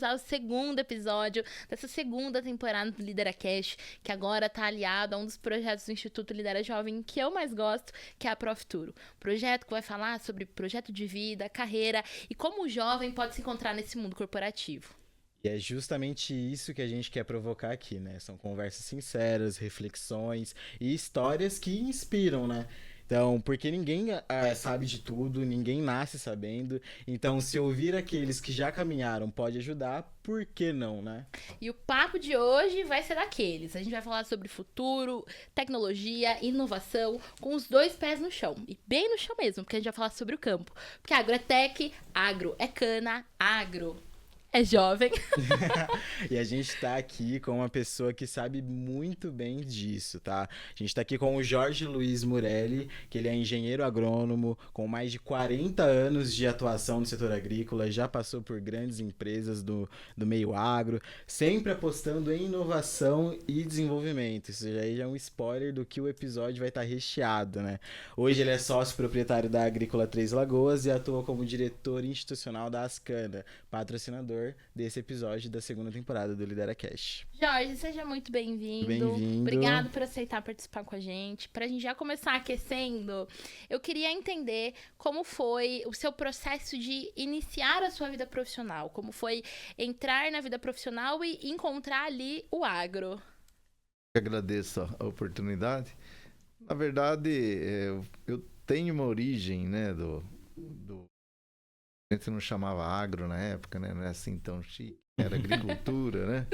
começar o segundo episódio dessa segunda temporada do LideraCast, que agora tá aliado a um dos projetos do Instituto Lidera Jovem que eu mais gosto, que é a Profuturo. Projeto que vai falar sobre projeto de vida, carreira e como o jovem pode se encontrar nesse mundo corporativo. E é justamente isso que a gente quer provocar aqui, né? São conversas sinceras, reflexões e histórias que inspiram, né? Então, porque ninguém sabe de tudo, ninguém nasce sabendo. Então, se ouvir aqueles que já caminharam pode ajudar, por que não, né? E o papo de hoje vai ser daqueles. A gente vai falar sobre futuro, tecnologia, inovação, com os dois pés no chão. E bem no chão mesmo, porque a gente vai falar sobre o campo. Porque agro é tech, agro é cana, agro é jovem. E a gente tá aqui com uma pessoa que sabe muito bem disso, tá? A gente tá aqui com o Jorge Luiz Murelli, que ele é engenheiro agrônomo, com mais de 40 anos de atuação no setor agrícola, já passou por grandes empresas do meio agro, sempre apostando em inovação e desenvolvimento. Isso já é um spoiler do que o episódio vai estar recheado, né? Hoje ele é sócio proprietário da Agrícola Três Lagoas e atua como diretor institucional da Ascana, patrocinador desse episódio da segunda temporada do LideraCast. Jorge, seja muito bem-vindo. Bem-vindo. Obrigado por aceitar participar com a gente. Pra gente já começar aquecendo, eu queria entender como foi o seu processo de iniciar a sua vida profissional. Como foi entrar na vida profissional e encontrar ali o agro. Agradeço a oportunidade. Na verdade, eu tenho uma origem, né, a gente não chamava agro na época, né? Não era assim tão chique. Era agricultura, né?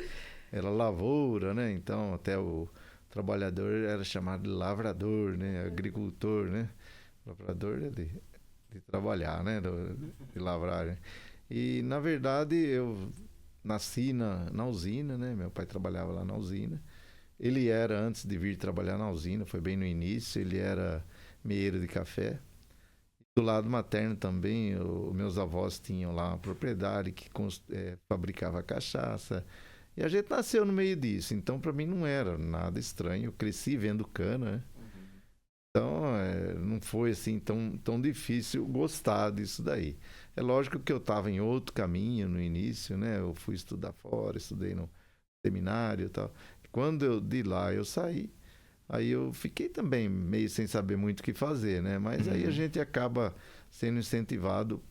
Era lavoura, né? Então, até o trabalhador era chamado de lavrador, né? Agricultor, né? Lavrador é de trabalhar, né? De lavrar, né? E, na verdade, eu nasci na usina, né? Meu pai trabalhava lá na usina. Ele era, antes de vir trabalhar na usina, foi bem no início, ele era meeiro de café. Do lado materno também, meus avós tinham lá uma propriedade que fabricava cachaça. E a gente nasceu no meio disso, então para mim não era nada estranho. Eu cresci vendo cana, né? Então não foi assim tão difícil gostar disso daí. É lógico que eu estava em outro caminho no início, né? Eu fui estudar fora, estudei no seminário e tal. Quando de lá eu saí, aí eu fiquei também meio sem saber muito o que fazer, né? Mas aí a gente acaba sendo incentivado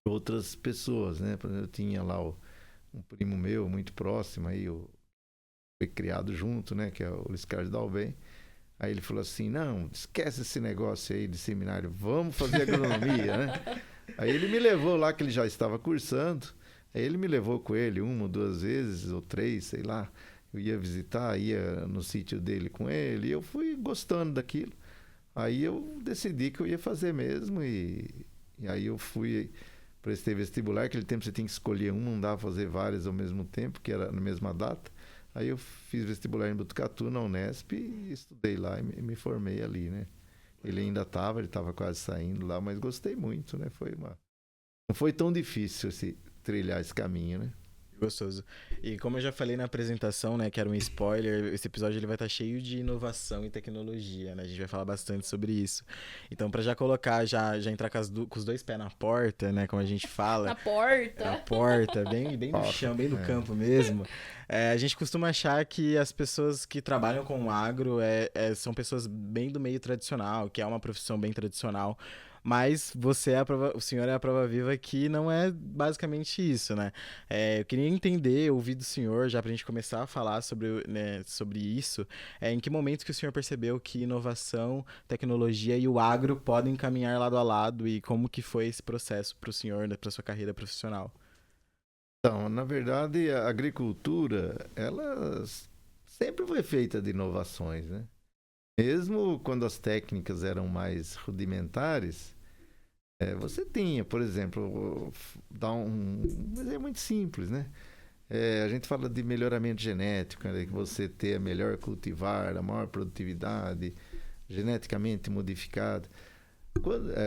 por outras pessoas, né? Por exemplo, eu tinha lá um primo meu muito próximo, aí foi criado junto, né? Que é o Luiz Carlos Dalben. Aí ele falou assim, não, esquece esse negócio aí de seminário, vamos fazer agronomia, né? Aí ele me levou lá, que ele já estava cursando, aí ele me levou com ele 1 ou 2 vezes, ou 3, sei lá. Eu ia visitar, ia no sítio dele com ele, e eu fui gostando daquilo. Aí eu decidi que eu ia fazer mesmo, e aí eu prestei vestibular. Naquele tempo você tinha que escolher um, não dava pra fazer vários ao mesmo tempo, que era na mesma data. Aí eu fiz vestibular em Botucatu, na Unesp, e estudei lá e me formei ali, né? Ele estava quase saindo lá, mas gostei muito, né? Não foi tão difícil trilhar esse caminho, né? Gostoso. E como eu já falei na apresentação, né, que era um spoiler, esse episódio ele vai estar cheio de inovação e tecnologia, né? A gente vai falar bastante sobre isso. Então, para já colocar, já entrar com os dois pés na porta, né, como a gente fala. Na porta. Na porta, bem no chão, bem no campo mesmo. A gente costuma achar que as pessoas que trabalham com o agro são pessoas bem do meio tradicional, que é uma profissão bem tradicional. Mas o senhor é a prova viva que não é basicamente isso, né? Eu queria entender, ouvir do senhor, já pra gente começar a falar sobre isso, em que momento que o senhor percebeu que inovação, tecnologia e o agro podem caminhar lado a lado e como que foi esse processo para o senhor, né, para sua carreira profissional? Então, na verdade, a agricultura, ela sempre foi feita de inovações, né? Mesmo quando as técnicas eram mais rudimentares, você tinha, por exemplo, mas é muito simples, né? A gente fala de melhoramento genético, né? Que você ter a melhor cultivar, a maior produtividade, geneticamente modificado.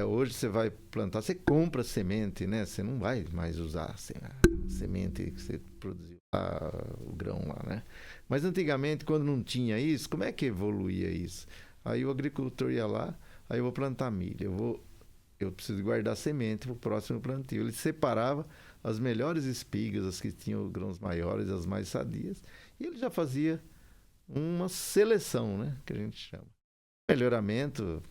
Hoje você vai plantar, você compra semente, né? Você não vai mais usar a semente que você produziu lá, o grão lá, né? Mas antigamente, quando não tinha isso, como é que evoluía isso? Aí o agricultor ia lá, aí eu vou plantar milho, eu preciso guardar semente para o próximo plantio. Ele separava as melhores espigas, as que tinham grãos maiores, as mais sadias, e ele já fazia uma seleção, né, que a gente chama. Melhoramento,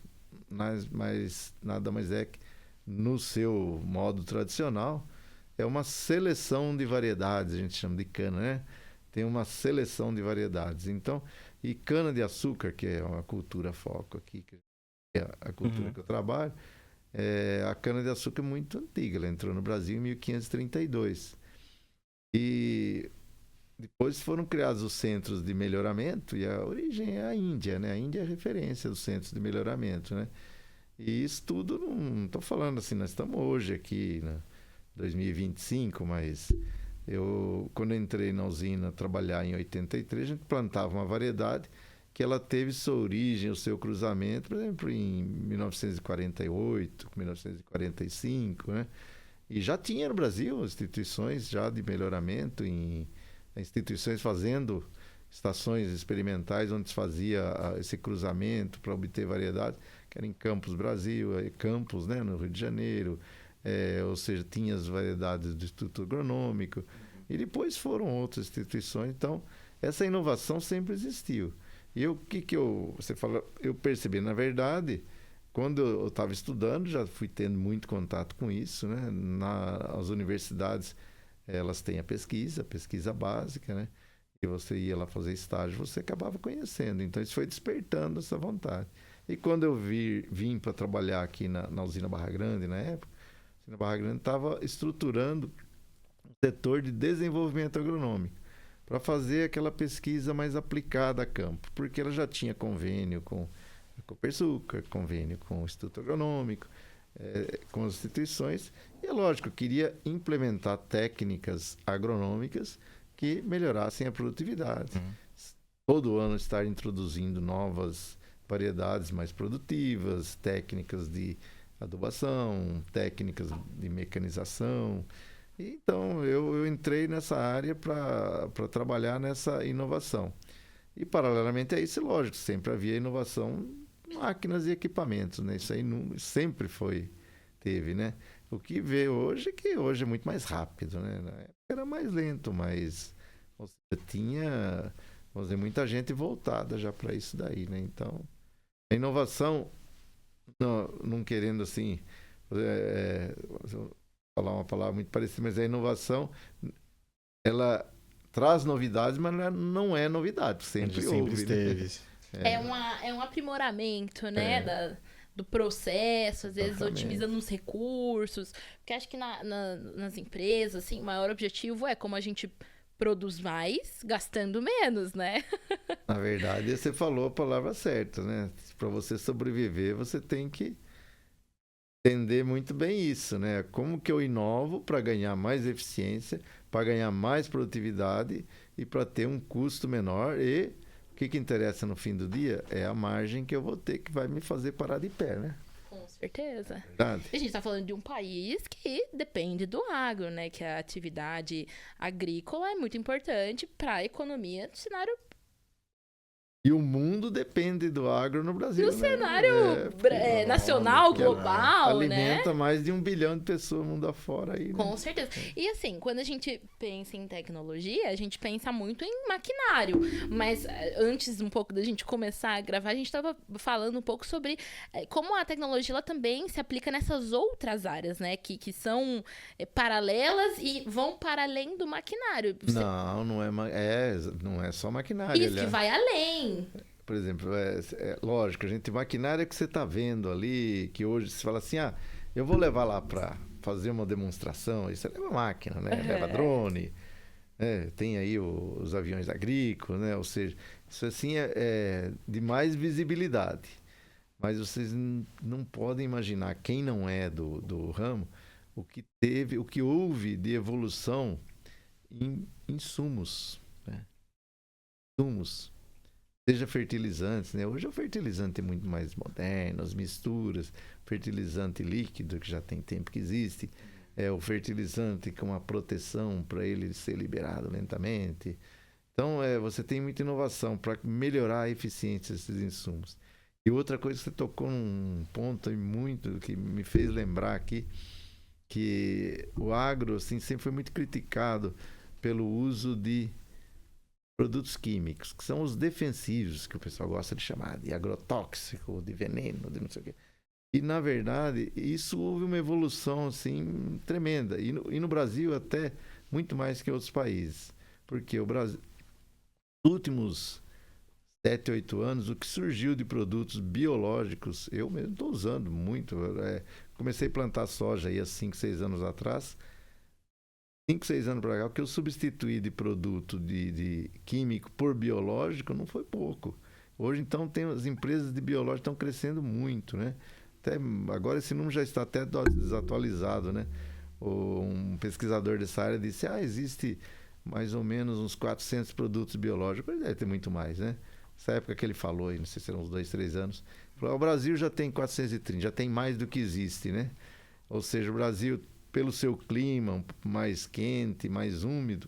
mas nada mais é que, no seu modo tradicional, é uma seleção de variedades, a gente chama de cana, né? Tem uma seleção de variedades. Então, e cana-de-açúcar, que é uma cultura foco aqui, que é a cultura que eu trabalho, a cana-de-açúcar é muito antiga, ela entrou no Brasil em 1532. E depois foram criados os centros de melhoramento, e a origem é a Índia, né? A Índia é a referência dos centros de melhoramento, né? E isso tudo, não estou falando assim, nós estamos hoje aqui, né, 2025, mas quando eu entrei na usina trabalhar em 83, a gente plantava uma variedade que ela teve sua origem, o seu cruzamento, por exemplo, em 1948, 1945, né? E já tinha no Brasil instituições já de melhoramento, instituições fazendo estações experimentais onde se fazia esse cruzamento para obter variedade, que era em Campos Brasil, Campos, né, no Rio de Janeiro, ou seja, tinha as variedades do Instituto Agronômico, e depois foram outras instituições. Então, essa inovação sempre existiu. E você fala, eu percebi, na verdade, quando eu estava estudando, já fui tendo muito contato com isso, né? As universidades, elas têm a pesquisa básica, né? E você ia lá fazer estágio, você acabava conhecendo. Então, isso foi despertando essa vontade. E quando eu vim para trabalhar aqui na usina Barra Grande, na época, a usina Barra Grande estava estruturando um setor de desenvolvimento agronômico para fazer aquela pesquisa mais aplicada a campo, porque ela já tinha convênio com a Copersucar, convênio com o Instituto Agronômico, com as instituições, e é lógico, eu queria implementar técnicas agronômicas que melhorassem a produtividade. Todo ano estar introduzindo novas variedades mais produtivas, técnicas de adubação, técnicas de mecanização. Então, eu entrei nessa área para trabalhar nessa inovação. E, paralelamente a isso, lógico, sempre havia inovação em máquinas e equipamentos, né? Isso aí sempre teve, né? O que vê hoje é que hoje é muito mais rápido, né? Na época era mais lento, mas tinha, vamos dizer, muita gente voltada já para isso daí, né? Então, a inovação, não querendo assim, falar uma palavra muito parecida, mas a inovação, ela traz novidades, mas não é novidade, sempre houve, esteve. Né? É um aprimoramento, né, do processo, às vezes otimizando os recursos, porque acho que nas empresas, assim, o maior objetivo é como a gente produz mais, gastando menos, né? Na verdade, você falou a palavra certa, né? Para você sobreviver, você tem que entender muito bem isso, né? Como que eu inovo para ganhar mais eficiência, para ganhar mais produtividade e para ter um custo menor. E o que interessa no fim do dia é a margem que eu vou ter, que vai me fazer parar de pé, né? Com certeza. Verdade. A gente está falando de um país que depende do agro, né? Que a atividade agrícola é muito importante para a economia do cenário. E o mundo depende do agro no Brasil. No cenário nacional, global, alimenta mais de 1 bilhão de pessoas mundo afora aí, né? Com certeza. E assim, quando a gente pensa em tecnologia, a gente pensa muito em maquinário. Mas antes um pouco da gente começar a gravar, a gente estava falando um pouco sobre como a tecnologia ela também se aplica nessas outras áreas, né? Que são paralelas e vão para além do maquinário. Não é só maquinário. Isso, que vai além. Por exemplo, lógico, a gente maquinária que você está vendo ali, que hoje você fala assim, eu vou levar lá para fazer uma demonstração, isso leva máquina, né? Leva drone, né? Tem aí os aviões agrícolas, né? Ou seja, isso assim é de mais visibilidade. Mas vocês não podem imaginar, quem não é do ramo, o que houve de evolução em insumos, né? Insumos. Seja fertilizantes, né? Hoje o fertilizante é muito mais moderno, as misturas, fertilizante líquido, que já tem tempo que existe, o fertilizante com uma proteção para ele ser liberado lentamente. Então, você tem muita inovação para melhorar a eficiência desses insumos. E outra coisa, você tocou num ponto muito que me fez lembrar aqui, que o agro assim, sempre foi muito criticado pelo uso de produtos químicos, que são os defensivos, que o pessoal gosta de chamar de agrotóxico, de veneno, de não sei o quê. E, na verdade, isso houve uma evolução assim, tremenda. E no Brasil até muito mais que em outros países. Porque o Brasil, nos últimos 7, 8 anos, o que surgiu de produtos biológicos, eu mesmo estou usando muito. Comecei a plantar soja aí há 5, 6 anos atrás. 5, 6 anos para cá, o que eu substituí de produto de químico por biológico não foi pouco. Hoje, então, as empresas de biológico estão crescendo muito, né? Até, agora esse número já está até desatualizado, né? Um pesquisador dessa área disse, existe mais ou menos uns 400 produtos biológicos. Ele deve ter muito mais, né? Nessa época que ele falou, não sei se eram uns 2, 3 anos. Falou, o Brasil já tem 430, já tem mais do que existe, né? Ou seja, o Brasil, pelo seu clima mais quente, mais úmido,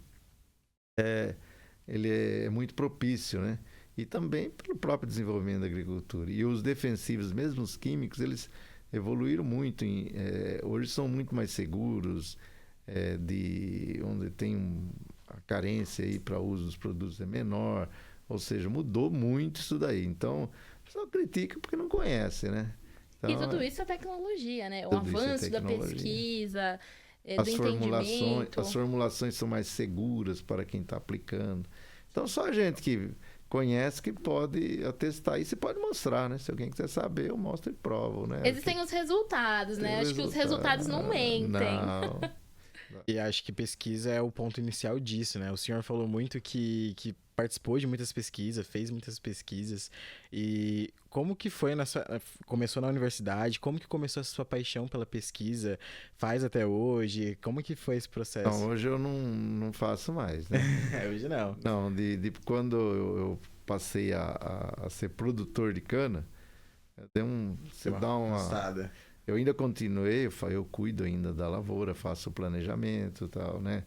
ele é muito propício, né? E também pelo próprio desenvolvimento da agricultura. E os defensivos, mesmo os químicos, eles evoluíram muito. Hoje são muito mais seguros, onde tem a carência para o uso dos produtos é menor. Ou seja, mudou muito isso daí. Então, o pessoal critica porque não conhece, né? Então, e tudo isso é tecnologia, né? O avanço da pesquisa, do entendimento. As formulações são mais seguras para quem está aplicando. Então, só a gente que conhece que pode atestar e se pode mostrar, né? Se alguém quiser saber, eu mostro e provo, né? Existem os resultados, né? Acho que os resultados não mentem. Não. E acho que pesquisa é o ponto inicial disso, né? O senhor falou muito que participou de muitas pesquisas, fez muitas pesquisas. E como que foi começou na universidade? Como que começou a sua paixão pela pesquisa? Faz até hoje? Como que foi esse processo? Não, hoje eu não faço mais, né? Hoje não. Não, de quando eu passei a ser produtor de cana, você dá uma cansada. Eu ainda continuei, eu cuido ainda da lavoura, faço o planejamento e tal, né?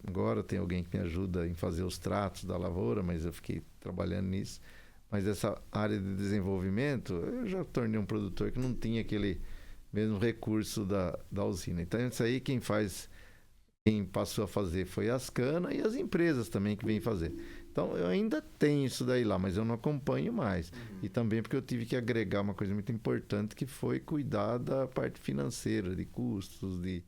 Agora tem alguém que me ajuda em fazer os tratos da lavoura, mas eu fiquei trabalhando nisso. Mas essa área de desenvolvimento, eu já tornei um produtor que não tinha aquele mesmo recurso da usina. Então, isso aí quem passou a fazer foi as canas e as empresas também que vêm fazer. Então, eu ainda tenho isso daí lá, mas eu não acompanho mais. E também porque eu tive que agregar uma coisa muito importante, que foi cuidar da parte financeira, de custos, de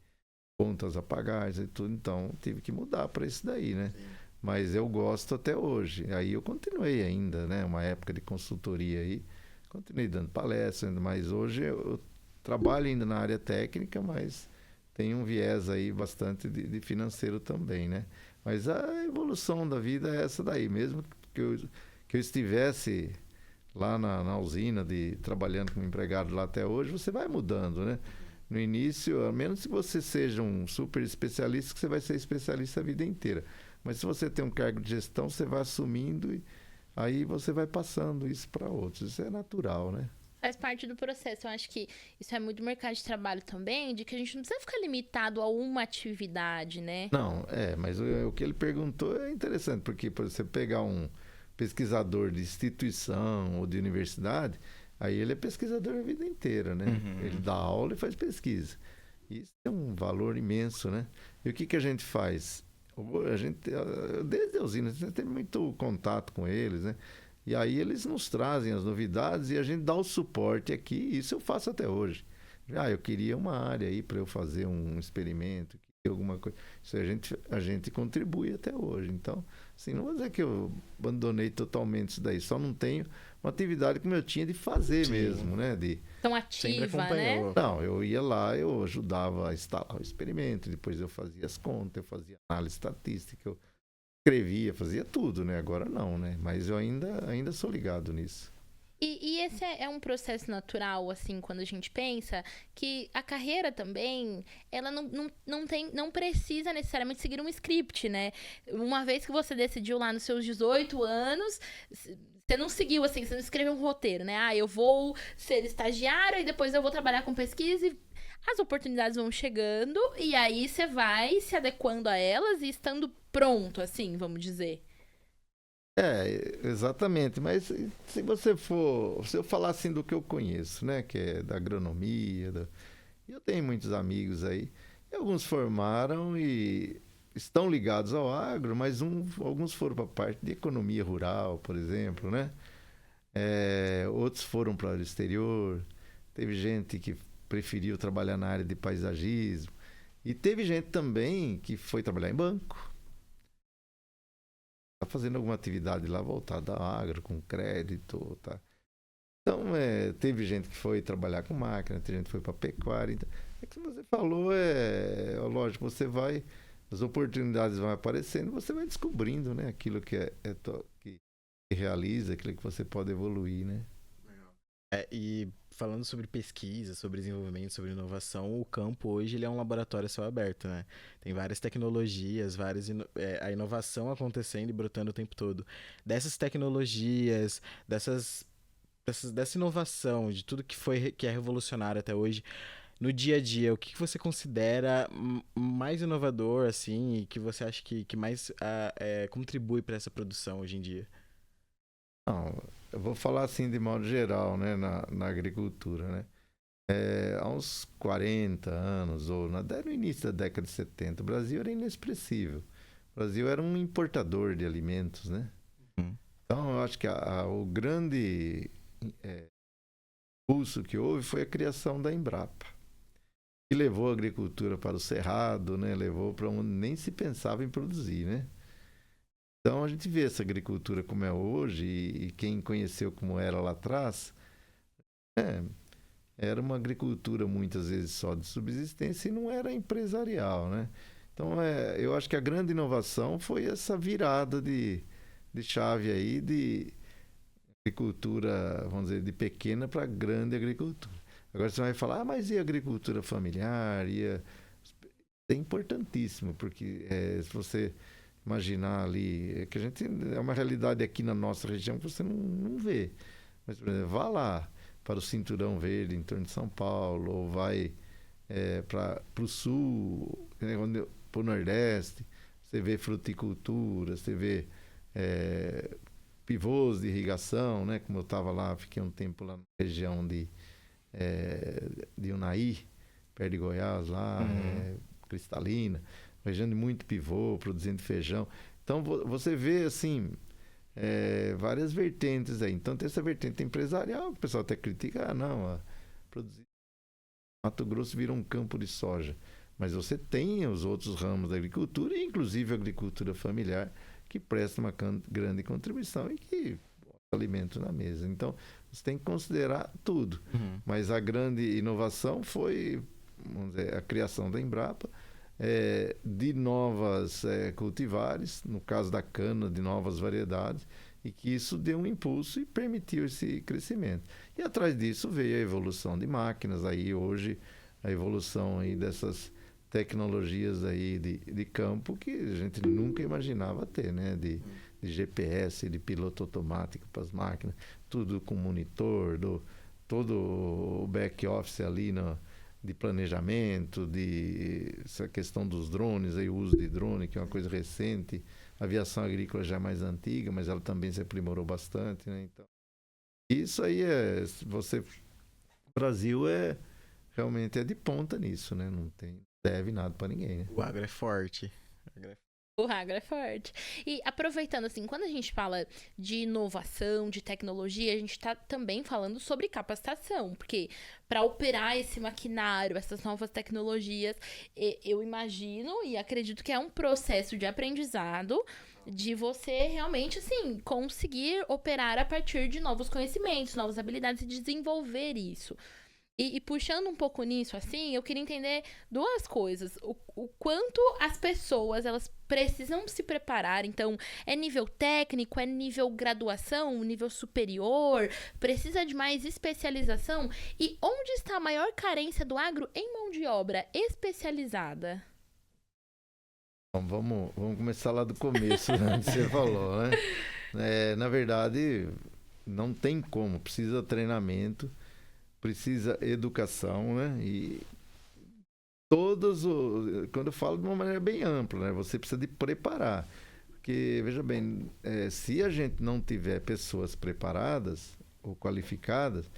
contas a pagar e tudo. Então, tive que mudar para isso daí, né? Sim. Mas eu gosto até hoje. Aí eu continuei ainda, né? Uma época de consultoria aí. Continuei dando palestras, mas hoje eu trabalho ainda na área técnica, mas tem um viés aí bastante de financeiro também, né? Mas a evolução da vida é essa daí. Mesmo que eu estivesse lá na usina, trabalhando como empregado lá até hoje, você vai mudando, né? No início, a menos que você seja um super especialista, que você vai ser especialista a vida inteira. Mas se você tem um cargo de gestão, você vai assumindo e aí você vai passando isso para outros. Isso é natural, né? Faz parte do processo. Eu acho que isso é muito do mercado de trabalho também, de que a gente não precisa ficar limitado a uma atividade, né? Não, mas o que ele perguntou é interessante, porque por você pegar um pesquisador de instituição ou de universidade, aí ele é pesquisador a vida inteira, né? Uhum. Ele dá aula e faz pesquisa. Isso tem um valor imenso, né? E o que a gente faz? Desde a usina, a gente tem muito contato com eles, né? E aí eles nos trazem as novidades e a gente dá o suporte aqui. Isso eu faço até hoje. Eu queria uma área aí para eu fazer um experimento, alguma coisa. Isso a gente contribui até hoje. Então, assim, não vou dizer que eu abandonei totalmente isso daí. Só não tenho uma atividade como eu tinha de fazer. Sim. Mesmo, né? Tão ativa, né? Não, eu ia lá, eu ajudava a instalar o experimento, depois eu fazia as contas, eu fazia análise estatística, eu escrevia, fazia tudo, né? Agora não, né? Mas eu ainda sou ligado nisso. E esse é um processo natural, assim, quando a gente pensa que a carreira também, ela não precisa necessariamente seguir um script, né? Uma vez que você decidiu lá nos seus 18 anos, você não seguiu, assim, você não escreveu um roteiro, né? Eu vou ser estagiário e depois eu vou trabalhar com pesquisa e as oportunidades vão chegando e aí você vai se adequando a elas e estando pronto, assim, vamos dizer. Exatamente, mas se eu falar assim do que eu conheço, né, que é da agronomia, E eu tenho muitos amigos aí, e alguns formaram e estão ligados ao agro, mas alguns foram para a parte de economia rural, por exemplo, né? Outros foram para o exterior, teve gente que preferiu trabalhar na área de paisagismo, e teve gente também que foi trabalhar em banco. Está fazendo alguma atividade lá voltada ao agro, com crédito, tá? Então, teve gente que foi trabalhar com máquina, teve gente que foi para pecuária. Então, que você falou, lógico, as oportunidades vão aparecendo, você vai descobrindo, né? Aquilo que realiza, aquilo que você pode evoluir, né? E falando sobre pesquisa, sobre desenvolvimento, sobre inovação, o campo hoje ele é um laboratório a céu aberto, né? Tem várias tecnologias, a inovação acontecendo e brotando o tempo todo. Dessas tecnologias, dessa inovação, de tudo que é revolucionário até hoje, no dia a dia, o que você considera mais inovador, assim, e que você acha que mais contribui para essa produção hoje em dia? Não, eu vou falar assim de modo geral, né, na agricultura, né? Há uns 40 anos, ou no início da década de 70, o Brasil era inexpressivo. O Brasil era um importador de alimentos, né? Então, eu acho que o grande impulso que houve foi a criação da Embrapa, que levou a agricultura para o cerrado, né? Levou para onde nem se pensava em produzir, né? Então a gente vê essa agricultura como é hoje, e quem conheceu como era lá atrás, era uma agricultura muitas vezes só de subsistência e não era empresarial, né? Então eu acho que a grande inovação foi essa virada de chave aí de agricultura, vamos dizer, de pequena para grande agricultura. Agora você vai falar, mas e a agricultura familiar? É importantíssimo, porque se você imaginar ali, que a gente é uma realidade aqui na nossa região que você não vê. Mas, por exemplo, vá lá para o Cinturão Verde, em torno de São Paulo, ou vai para o sul, para o Nordeste, você vê fruticultura, você vê pivôs de irrigação, né? Como eu estava lá, fiquei um tempo lá na região de Unai, perto de Goiás, lá, Cristalina, região de muito pivô, produzindo feijão. Então, você vê, assim, várias vertentes aí. Então, tem essa vertente empresarial, que o pessoal até critica, produzir Mato Grosso vira um campo de soja. Mas você tem os outros ramos da agricultura, inclusive a agricultura familiar, que presta uma grande contribuição e que bota alimento na mesa. Então, você tem que considerar tudo. Mas a grande inovação foi, vamos dizer, a criação da Embrapa, de novas cultivares, no caso da cana, de novas variedades, e que isso deu um impulso e permitiu esse crescimento. E atrás disso veio a evolução de máquinas, aí hoje a evolução aí dessas tecnologias aí de campo que a gente nunca imaginava ter, né? De GPS, de piloto automático para as máquinas, tudo com monitor, todo o back-office ali de planejamento, essa questão dos drones, aí, o uso de drone, que é uma coisa recente. A aviação agrícola já é mais antiga, mas ela também se aprimorou bastante, né? Então, isso aí o Brasil realmente é de ponta nisso, né? Não deve nada para ninguém, né? O agro é forte. O agro é forte. E aproveitando, assim, quando a gente fala de inovação, de tecnologia, a gente está também falando sobre capacitação, porque para operar esse maquinário, essas novas tecnologias, eu imagino e acredito que é um processo de aprendizado de você realmente, assim, conseguir operar a partir de novos conhecimentos, novas habilidades e desenvolver isso. E puxando um pouco nisso, assim, eu queria entender duas coisas. O quanto as pessoas, elas precisam se preparar. Então, é nível técnico, é nível graduação, nível superior? Precisa de mais especialização? E onde está a maior carência do agro em mão de obra especializada? Bom, vamos começar lá do começo, né, que você falou, né? Na verdade, não tem como. Precisa treinamento, precisa educação, né? E quando eu falo de uma maneira bem ampla, né? Você precisa de preparar. Porque, veja bem, se a gente não tiver pessoas preparadas ou qualificadas,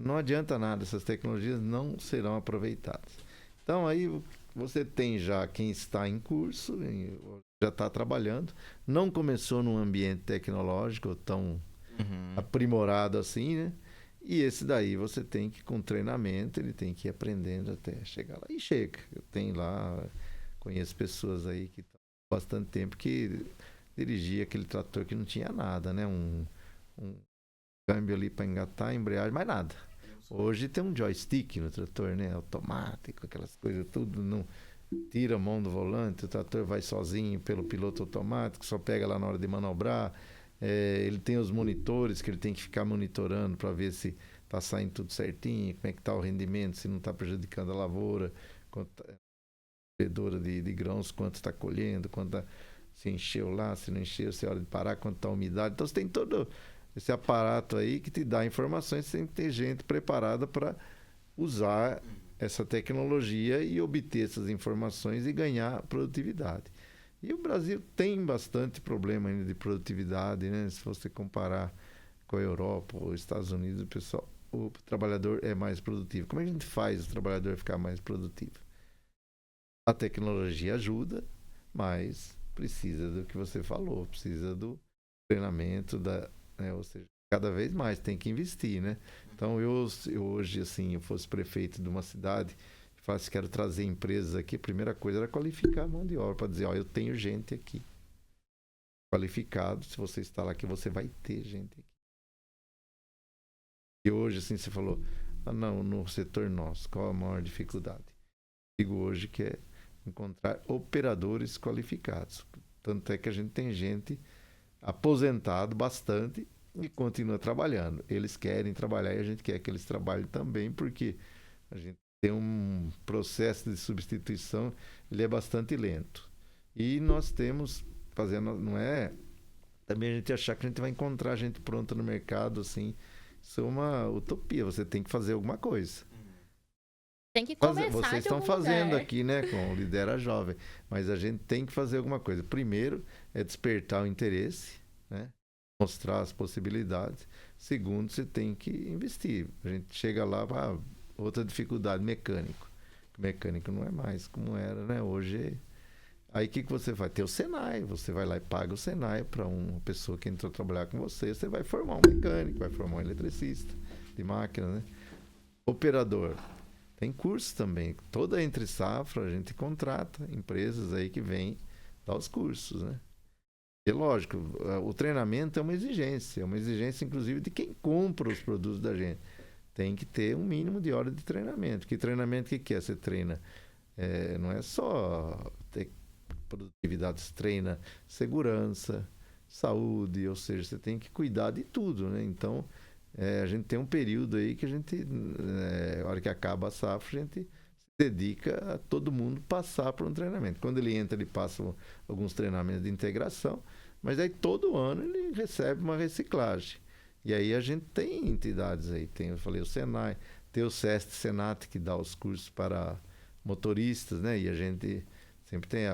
não adianta nada, essas tecnologias não serão aproveitadas. Então aí você tem já quem está em curso, já está trabalhando, não começou num ambiente tecnológico tão aprimorado assim, né? E esse daí você tem que, com treinamento, ele tem que ir aprendendo até chegar lá. E chega. Eu tenho lá, conheço pessoas aí que estão há bastante tempo que dirigia aquele trator que não tinha nada, né? Um câmbio ali para engatar, embreagem, mais nada. Hoje tem um joystick no trator, né? Automático, aquelas coisas tudo, não tira a mão do volante, o trator vai sozinho pelo piloto automático, só pega lá na hora de manobrar. Ele tem os monitores que ele tem que ficar monitorando para ver se está saindo tudo certinho, como é que está o rendimento, se não está prejudicando a lavoura, colhedora de grãos, quanto está colhendo, se encheu lá, se não encheu, se é hora de parar, quanto está a umidade. Então você tem todo esse aparato aí que te dá informações, você tem que ter gente preparada para usar essa tecnologia e obter essas informações e ganhar produtividade. E o Brasil tem bastante problema ainda de produtividade, né? Se você comparar com a Europa ou os Estados Unidos, o trabalhador é mais produtivo. Como é que a gente faz o trabalhador ficar mais produtivo? A tecnologia ajuda, mas precisa do que você falou, precisa do treinamento, né? Ou seja, cada vez mais tem que investir, né? Então, eu hoje, assim, eu fosse prefeito de uma cidade, quero trazer empresas aqui, a primeira coisa era qualificar a mão de obra, para dizer, ó, eu tenho gente aqui qualificado, se você está lá aqui, você vai ter gente aqui. E hoje, assim, você falou, não, no setor nosso, qual a maior dificuldade? Digo hoje que é encontrar operadores qualificados. Tanto é que a gente tem gente aposentado bastante e continua trabalhando. Eles querem trabalhar e a gente quer que eles trabalhem também, porque a gente tem um processo de substituição, ele é bastante lento. E nós temos, não é também a gente achar que a gente vai encontrar gente pronta no mercado, assim, isso é uma utopia, você tem que fazer alguma coisa. Tem que começar Vocês de estão algum fazendo lugar. aqui, né, com o Lidera Jovem, mas a gente tem que fazer alguma coisa. Primeiro, é despertar o interesse, né? Mostrar as possibilidades. Segundo, você tem que investir. A gente chega lá, outra dificuldade, mecânico. O mecânico não é mais como era, né? Hoje, aí o que você faz? Tem o Senai, você vai lá e paga o Senai para uma pessoa que entrou a trabalhar com você, você vai formar um mecânico, vai formar um eletricista de máquina, né? Operador. Tem curso também. Toda entre safra a gente contrata empresas aí que vêm dar os cursos, né? E lógico, o treinamento é uma exigência inclusive de quem compra os produtos da gente. Tem que ter um mínimo de hora de treinamento. Que treinamento que é? Você treina, não é só ter produtividade, você treina segurança, saúde, ou seja, você tem que cuidar de tudo, né? Então, a gente tem um período aí que a gente, a hora que acaba a safra, a gente se dedica a todo mundo passar por um treinamento. Quando ele entra, ele passa alguns treinamentos de integração, mas aí todo ano ele recebe uma reciclagem. E aí a gente tem entidades aí, eu falei o Senai, tem o SEST, Senat, que dá os cursos para motoristas, né? E a gente sempre tem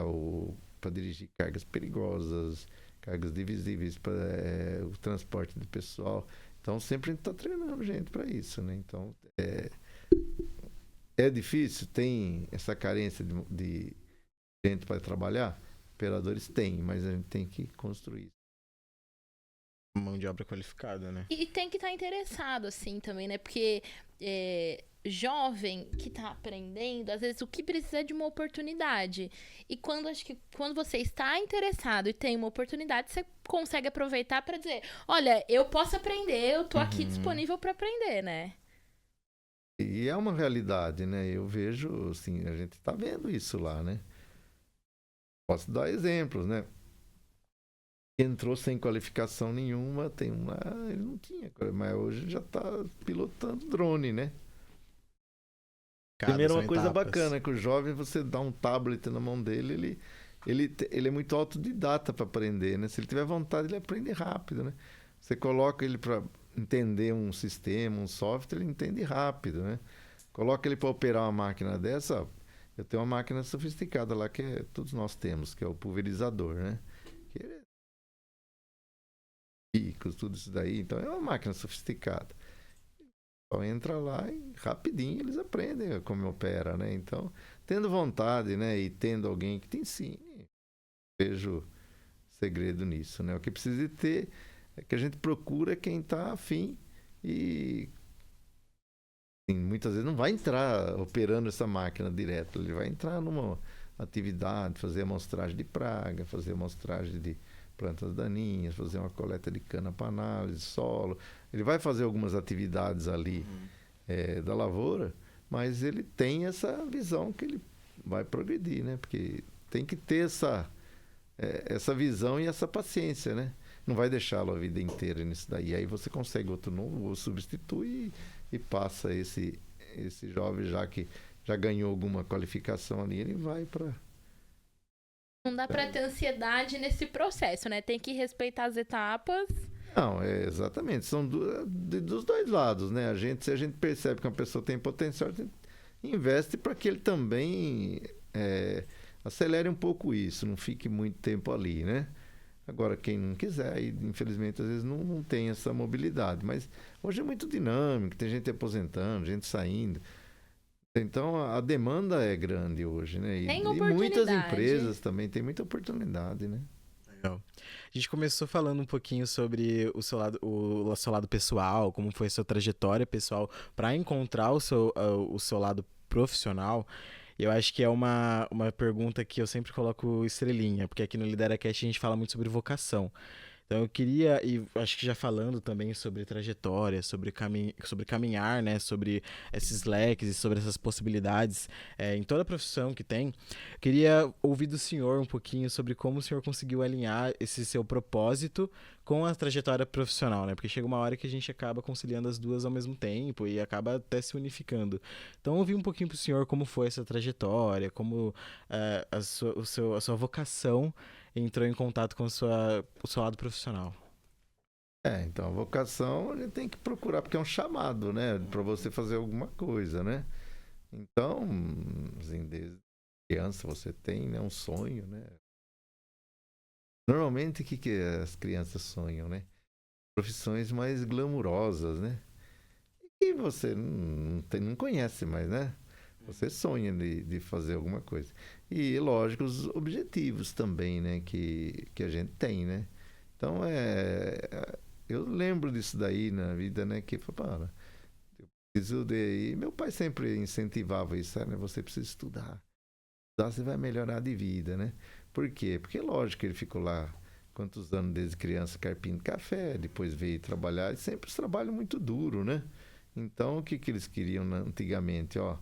para dirigir cargas perigosas, cargas divisíveis para o transporte do pessoal. Então, sempre a gente está treinando gente para isso, né? Então, é difícil, tem essa carência de gente para trabalhar? Operadores tem, mas a gente tem que construir isso. Mão de obra qualificada, né? E tem que estar interessado, assim, também, né? Porque jovem que tá aprendendo, às vezes o que precisa é de uma oportunidade. E acho que quando você está interessado e tem uma oportunidade, você consegue aproveitar para dizer, olha, eu posso aprender, eu tô aqui disponível para aprender, né? E é uma realidade, né? Eu vejo, assim, a gente está vendo isso lá, né? Posso dar exemplos, né? Entrou sem qualificação nenhuma, tem um lá, ele não tinha, mas hoje já está pilotando drone, né? Primeiro, uma coisa bacana, que o jovem, você dá um tablet na mão dele, ele é muito autodidata para aprender, né? Se ele tiver vontade, ele aprende rápido, né? Você coloca ele para entender um sistema, um software, ele entende rápido, né? Coloca ele para operar uma máquina dessa, eu tenho uma máquina sofisticada lá, que todos nós temos, que é o pulverizador, né? Que é picos, tudo isso daí, então é uma máquina sofisticada. Só entra lá e rapidinho eles aprendem como opera, né? Então, tendo vontade, né? E tendo alguém que te ensine, vejo segredo nisso, né? O que precisa de ter é que a gente procura quem está afim e assim, muitas vezes não vai entrar operando essa máquina direto, ele vai entrar numa atividade, fazer amostragem de praga, fazer amostragem de plantas daninhas, fazer uma coleta de cana para análise, solo. Ele vai fazer algumas atividades ali da lavoura, mas ele tem essa visão que ele vai progredir, né? Porque tem que ter essa visão e essa paciência, né? Não vai deixá-lo a vida inteira nisso daí. Aí você consegue outro novo, ou substitui e passa esse jovem, já que já ganhou alguma qualificação ali, ele vai para... Não dá pra ter ansiedade nesse processo, né? Tem que respeitar as etapas. Não, exatamente. São dos dois lados, né? Se a gente percebe que uma pessoa tem potencial, a gente investe para que ele também acelere um pouco isso, não fique muito tempo ali, né? Agora, quem não quiser, aí, infelizmente, às vezes não tem essa mobilidade. Mas hoje é muito dinâmico, tem gente aposentando, gente saindo. Então, a demanda é grande hoje, né? Tem E muitas oportunidade. empresas também têm muita oportunidade, né? Legal. A gente começou falando um pouquinho sobre o seu lado pessoal, como foi a sua trajetória pessoal para encontrar o seu lado profissional. E eu acho que é uma pergunta que eu sempre coloco estrelinha, porque aqui no LideraCast a gente fala muito sobre vocação. Então eu queria, e acho que já falando também sobre trajetória, sobre caminhar, né, sobre esses leques e sobre essas possibilidades em toda a profissão que tem, eu queria ouvir do senhor um pouquinho sobre como o senhor conseguiu alinhar esse seu propósito com a trajetória profissional, né? Porque chega uma hora que a gente acaba conciliando as duas ao mesmo tempo e acaba até se unificando. Então, ouvir um pouquinho pro senhor como foi essa trajetória, como a sua vocação entrou em contato com o seu lado profissional. Então, a vocação a gente tem que procurar, porque é um chamado, né? Para você fazer alguma coisa, né? Então, assim, desde criança você tem, né, um sonho, né? Normalmente, o que as crianças sonham, né? Profissões mais glamourosas, né? E você não conhece mais, né? Você sonha de fazer alguma coisa. E, lógico, os objetivos também, né? Que a gente tem, né? Então, eu lembro disso daí na vida, né? Que, para, eu preciso de... E meu pai sempre incentivava isso, né? Você precisa estudar. Estudar, você vai melhorar de vida, né? Por quê? Porque, lógico, ele ficou lá quantos anos desde criança carpindo café, depois veio trabalhar, e sempre os trabalhos muito duro, né? Então, o que eles queriam antigamente, ó...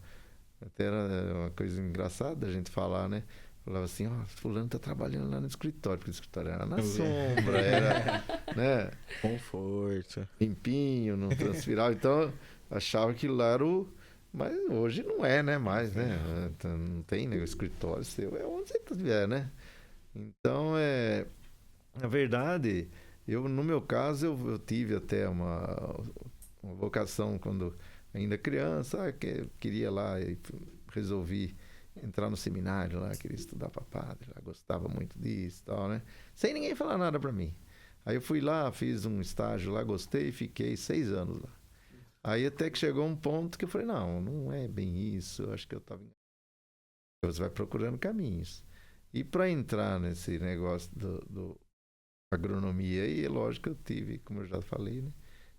Até era uma coisa engraçada a gente falar, né? Falava assim, ó, fulano tá trabalhando lá no escritório, porque o escritório era na sombra, era, né? Conforto. Limpinho, não transpirava. Então, achava que lá era o... Mas hoje não é, né? Mais, né? Não tem, né? O escritório seu é onde você estiver, né? Então, na verdade, no meu caso, eu tive até uma vocação quando... ainda criança, queria lá e resolvi entrar no seminário lá, queria estudar para padre, lá, gostava muito disso e tal, né? Sem ninguém falar nada para mim. Aí eu fui lá, fiz um estágio lá, gostei e fiquei 6 anos lá. Aí até que chegou um ponto que eu falei, não é bem isso, eu acho que eu estava... Você vai procurando caminhos. E para entrar nesse negócio do agronomia, aí, lógico que eu tive, como eu já falei, né?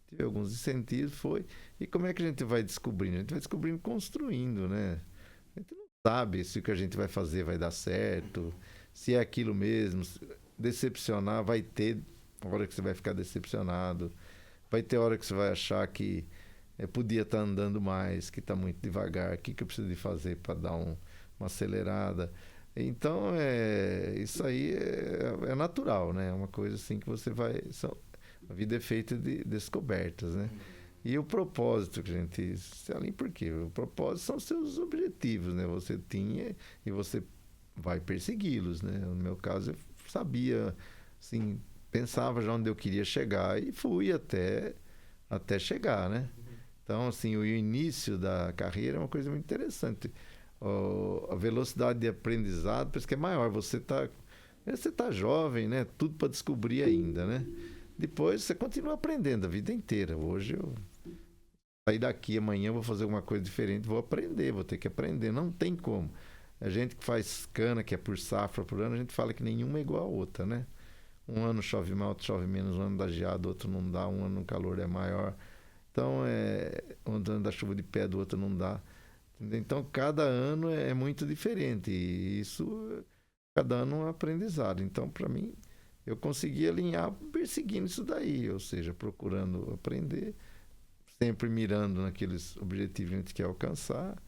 Tive alguns incentivos, foi. E como é que a gente vai descobrindo? A gente vai descobrindo construindo, né? A gente não sabe se o que a gente vai fazer vai dar certo, se é aquilo mesmo. Decepcionar vai ter hora que você vai ficar decepcionado. Vai ter hora que você vai achar que podia estar andando mais, que está muito devagar. O que eu preciso de fazer para dar uma acelerada? Então, isso aí é natural, né? É uma coisa assim que você vai... A vida é feita de descobertas, né? E o propósito que a gente... Ali por quê? O propósito são seus objetivos, né? Você tinha e você vai persegui-los, né? No meu caso, eu sabia, assim, pensava já onde eu queria chegar e fui até chegar, né? Então, assim, o início da carreira é uma coisa muito interessante. A velocidade de aprendizado parece que é maior. Você tá jovem, né? Tudo para descobrir ainda, né? Depois você continua aprendendo a vida inteira. Hoje eu sair daqui amanhã, vou fazer alguma coisa diferente, vou aprender, vou ter que aprender. Não tem como. A gente que faz cana, que é por safra, por ano, a gente fala que nenhuma é igual a outra, né? Um ano chove mais, outro chove menos, um ano dá geada, outro não dá, um ano o calor é maior. Então, um ano dá chuva de pé, do outro não dá. Então, cada ano é muito diferente. E isso, cada ano é um aprendizado. Então, para mim, eu consegui alinhar perseguindo isso daí. Ou seja, procurando aprender, sempre mirando naqueles objetivos que a gente quer alcançar.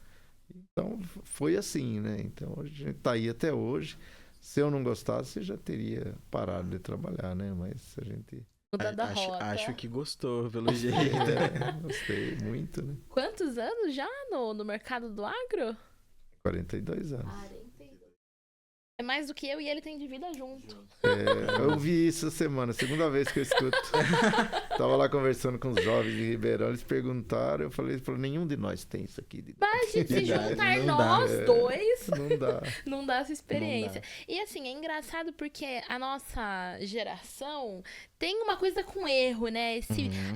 Então, foi assim, né? Então, a gente está aí até hoje. Se eu não gostasse, eu já teria parado de trabalhar, né? Mas a gente... Muda da rota. Acho que gostou, pelo jeito. Gostei muito, né? Quantos anos já no mercado do agro? 42 anos. 42. É mais do que eu e ele tem de vida junto. Eu vi isso essa semana, segunda vez que eu escuto. Tava lá conversando com os jovens de Ribeirão, eles perguntaram, eu falei, nenhum de nós tem isso aqui. Mas se juntar não nós dá. dois, Não dá. não dá essa experiência. Não dá. E assim, é engraçado porque a nossa geração tem uma coisa com erro, né?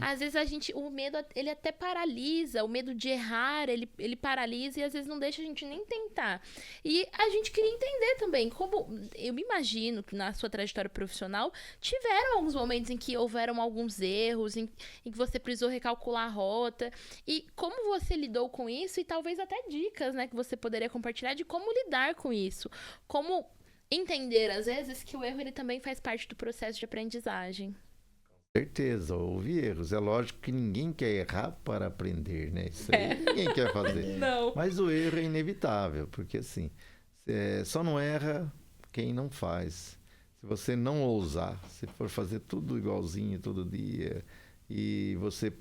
Às vezes o medo, ele até paralisa, o medo de errar, ele paralisa e às vezes não deixa a gente nem tentar. E a gente queria entender também, como eu me imagino que na sua trajetória profissional tiveram alguns momentos em que houveram alguns erros, em que você precisou recalcular a rota, e como você lidou com isso, e talvez até dicas, né, que você poderia compartilhar de como lidar com isso, como entender, às vezes, que o erro ele também faz parte do processo de aprendizagem. Certeza, houve erros. É lógico que ninguém quer errar para aprender, né? Isso aí ninguém quer fazer. Não. Mas o erro é inevitável, porque assim, só não erra quem não faz. Se você não ousar, se for fazer tudo igualzinho todo dia, e você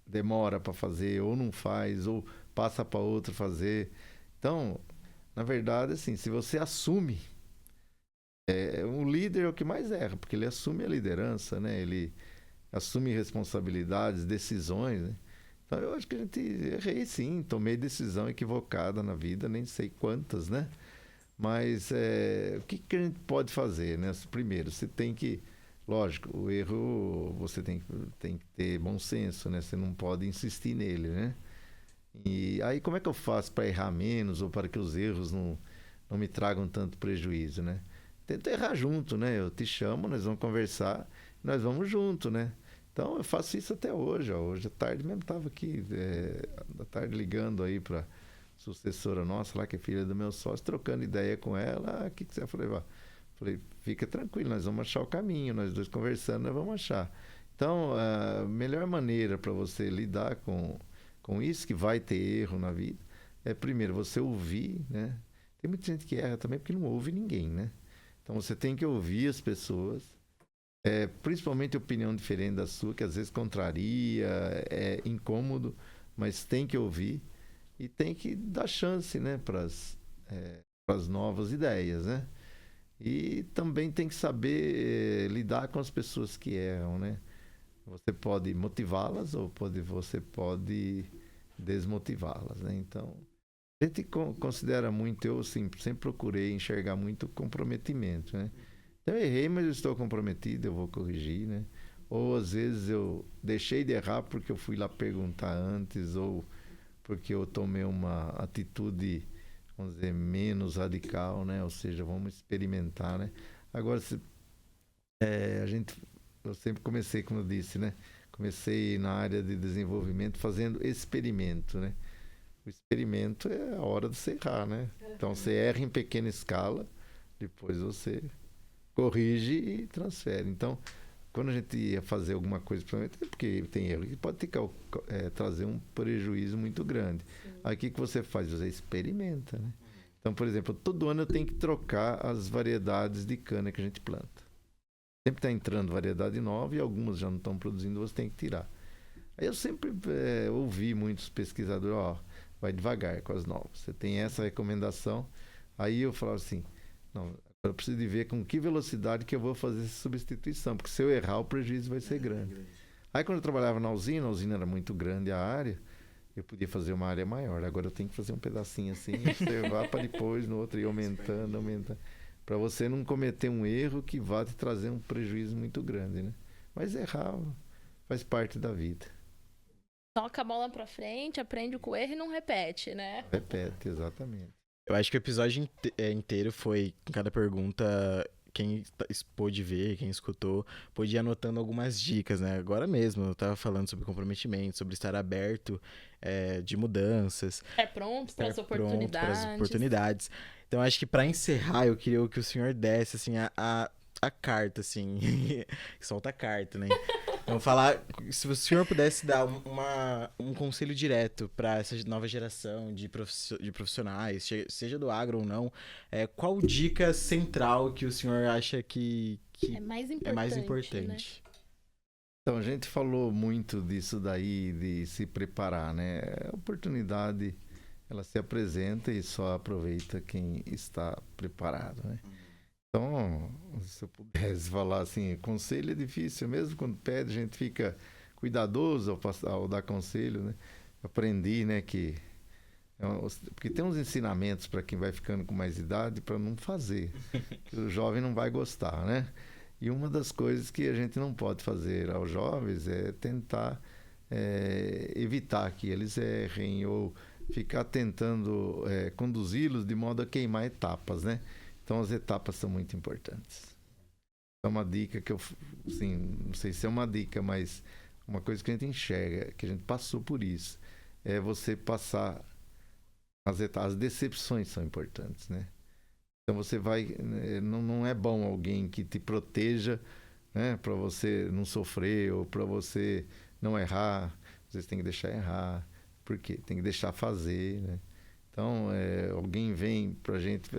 demora para fazer, ou não faz, ou passa para outro fazer. Então, na verdade, assim, se você assume, o líder é o que mais erra, porque ele assume a liderança, né? Ele assume responsabilidades, decisões, né? Então, eu acho que a gente errei sim, tomei decisão equivocada na vida, nem sei quantas, né? Mas o que a gente pode fazer, né? Primeiro, você tem que... Lógico, o erro você tem que ter bom senso, né? Você não pode insistir nele, né? E aí como é que eu faço para errar menos ou para que os erros não me tragam tanto prejuízo, né? Tento errar junto, né? Eu te chamo, nós vamos conversar, nós vamos junto, né? Então eu faço isso até hoje. Ó. Hoje à tarde mesmo estava aqui, à tarde ligando aí para sucessora nossa lá, que é filha do meu sócio, trocando ideia com ela. O que você falou? Falei, fica tranquilo, nós vamos achar o caminho, nós dois conversando, nós vamos achar. Então, a melhor maneira para você lidar com isso, que vai ter erro na vida, é primeiro você ouvir, né? Tem muita gente que erra também porque não ouve ninguém, né? Então, você tem que ouvir as pessoas, principalmente a opinião diferente da sua, que às vezes contraria, é incômodo, mas tem que ouvir e tem que dar chance, né, para as novas ideias, né? E também tem que saber lidar com as pessoas que erram, né? Você pode motivá-las ou você pode desmotivá-las, né? Então, a gente considera muito, eu sempre procurei enxergar muito comprometimento, né? Então, eu errei, mas eu estou comprometido, eu vou corrigir, né? Ou às vezes eu deixei de errar porque eu fui lá perguntar antes ou porque eu tomei uma atitude, vamos dizer, menos radical, né? Ou seja, vamos experimentar, né? Agora, eu sempre comecei, como eu disse, né? Comecei na área de desenvolvimento fazendo experimento, né? O experimento é a hora de você errar, né? Então, você erra em pequena escala, depois você corrige e transfere. Então, quando a gente ia fazer alguma coisa, porque tem erro, que pode trazer um prejuízo muito grande. Aí, o que você faz? Você experimenta, né? Então, por exemplo, todo ano eu tenho que trocar as variedades de cana que a gente planta. Sempre está entrando variedade nova e algumas já não estão produzindo, você tem que tirar. Aí eu sempre ouvi muitos pesquisadores, vai devagar com as novas. Você tem essa recomendação. Aí eu falava assim, não, eu preciso de ver com que velocidade que eu vou fazer essa substituição, porque se eu errar, o prejuízo vai ser grande. Aí quando eu trabalhava na usina, a usina era muito grande a área, eu podia fazer uma área maior. Agora eu tenho que fazer um pedacinho assim, observar para depois no outro ir aumentando. Para você não cometer um erro que vá te trazer um prejuízo muito grande, né? Mas errar faz parte da vida. toca a bola pra frente, aprende com o erro e não repete, né? Repete, exatamente. Eu acho que o episódio inteiro foi, em cada pergunta, quem pôde ver, quem escutou, pôde ir anotando algumas dicas, né? Agora mesmo, eu tava falando sobre comprometimento, sobre estar aberto de mudanças. É pronto para as Estar pronto para as oportunidades. oportunidades. Então, acho que para encerrar, eu queria que o senhor desse, assim, a carta, assim. Solta a carta, né? Então, falar, se o senhor pudesse dar um conselho direto para essa nova geração de profissionais, seja do agro ou não, qual dica central que o senhor acha que É mais importante. é mais Né? importante? Então, a gente falou muito disso daí, de se preparar, né? A oportunidade, ela se apresenta e só aproveita quem está preparado, né? Então, se eu pudesse falar assim, conselho é difícil, mesmo quando pede, a gente fica cuidadoso ao dar conselho, né? Aprendi, né, que... Porque tem uns ensinamentos para quem vai ficando com mais idade para não fazer, que o jovem não vai gostar, né? E uma das coisas que a gente não pode fazer aos jovens é tentar evitar que eles errem ou ficar tentando conduzi-los de modo a queimar etapas, né? Então, as etapas são muito importantes. É uma dica que eu, assim, não sei se é uma dica, mas uma coisa que a gente enxerga, que a gente passou por isso, é você passar as etapas. As decepções são importantes, né? Então, você vai... Não é bom alguém que te proteja, né? Para você não sofrer ou para você não errar. Às vezes tem que deixar errar. Por quê? Tem que deixar fazer, né? Então, alguém vem pra gente...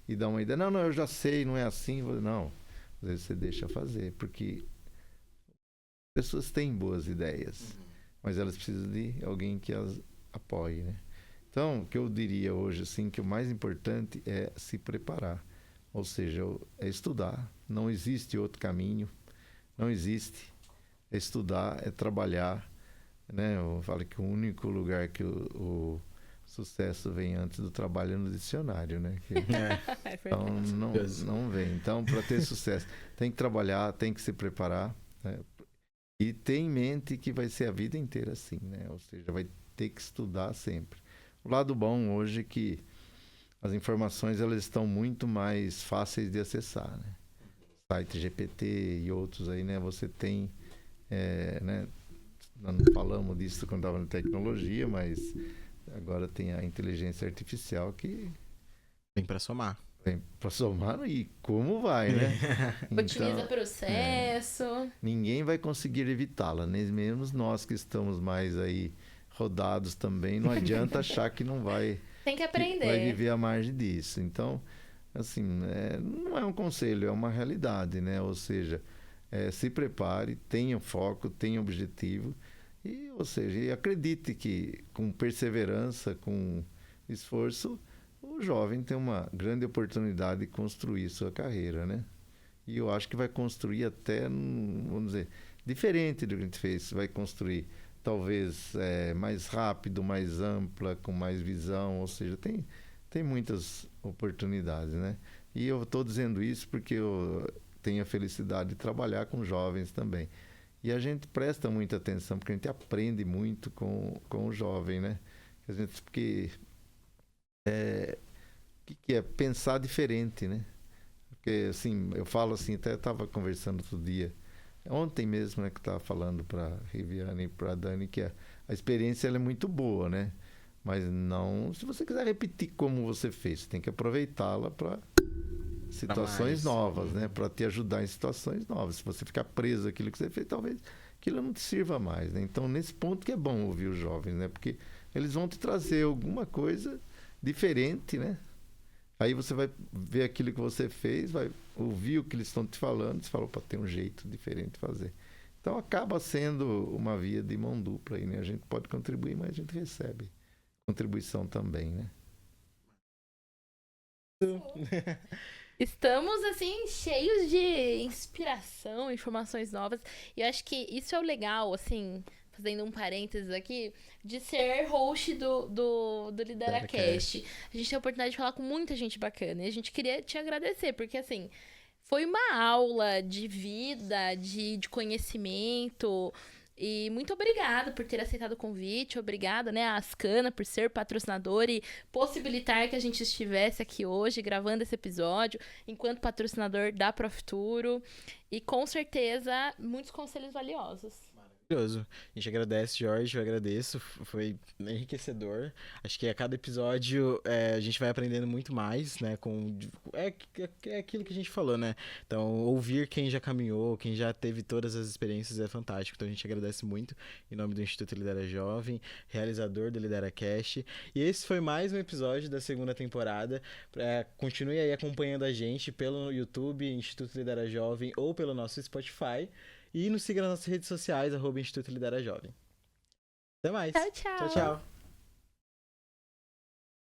e dá uma ideia, não, eu já sei, não é assim. Não, às vezes você deixa fazer, porque pessoas têm boas ideias, mas elas precisam de alguém que as apoie, né? Então, o que eu diria hoje, assim, que o mais importante é se preparar, ou seja, é estudar, não existe outro caminho, não existe, é estudar, é trabalhar, né? Eu falo que o único lugar que o sucesso vem antes do trabalho no dicionário, né? Então, não vem. Então, para ter sucesso, tem que trabalhar, tem que se preparar, né? E ter em mente que vai ser a vida inteira assim, né? Ou seja, vai ter que estudar sempre. O lado bom hoje é que as informações elas estão muito mais fáceis de acessar, né? Site GPT e outros aí, né? Você tem, né? Nós não falamos disso quando estava na tecnologia, mas agora tem a inteligência artificial que Vem para somar. Vem para somar e como vai, né? Otimiza o processo. Ninguém vai conseguir evitá-la, nem mesmo nós que estamos mais aí rodados também. Não adianta achar que não vai... Tem que aprender. Vai viver à margem disso. Então, assim, não é um conselho, é uma realidade, né? Ou seja, se prepare, tenha foco, tenha objetivo. E, ou seja, e acredite que com perseverança, com esforço, o jovem tem uma grande oportunidade de construir sua carreira, né? E eu acho que vai construir até, vamos dizer, diferente do que a gente fez. Vai construir talvez mais rápido, mais ampla, com mais visão. Ou seja, tem muitas oportunidades, né? E eu estou dizendo isso porque eu tenho a felicidade de trabalhar com jovens também. E a gente presta muita atenção, porque a gente aprende muito com o jovem, né? Porque o que é pensar diferente, né? Porque, assim, eu falo assim, até estava conversando outro dia, ontem mesmo, né, que estava falando para a Riviane e para a Dani, que a experiência ela é muito boa, né? Mas não, se você quiser repetir como você fez, você tem que aproveitá-la para situações novas, né? Para te ajudar em situações novas. Se você ficar preso àquilo que você fez, talvez aquilo não te sirva mais, né? Então, nesse ponto que é bom ouvir os jovens, né? Porque eles vão te trazer alguma coisa diferente, né? Aí você vai ver aquilo que você fez, vai ouvir o que eles estão te falando, você fala, opa, tem um jeito diferente de fazer. Então, acaba sendo uma via de mão dupla aí, né? A gente pode contribuir, mas a gente recebe contribuição também, né? Estamos, assim, cheios de inspiração, informações novas. E eu acho que isso é o legal, assim, fazendo um parênteses aqui, de ser host do LideraCast. A gente tem a oportunidade de falar com muita gente bacana. E a gente queria te agradecer, porque, assim, foi uma aula de vida, de conhecimento. E muito obrigada por ter aceitado o convite, obrigada, né, a Ascana por ser patrocinador e possibilitar que a gente estivesse aqui hoje gravando esse episódio, enquanto patrocinador da Profuturo. E com certeza, muitos conselhos valiosos. Maravilhoso. A gente agradece, Jorge, eu agradeço. Foi enriquecedor. Acho que a cada episódio a gente vai aprendendo muito mais, né? É aquilo que a gente falou, né? Então, ouvir quem já caminhou, quem já teve todas as experiências é fantástico. Então, a gente agradece muito em nome do Instituto Lidera Jovem, realizador do LideraCast. E esse foi mais um episódio da segunda temporada. Continue aí acompanhando a gente pelo YouTube, Instituto Lidera Jovem, ou pelo nosso Spotify. E nos siga nas nossas redes sociais, @Instituto Lidera Jovem. Até mais. Tchau, tchau. Tchau, tchau.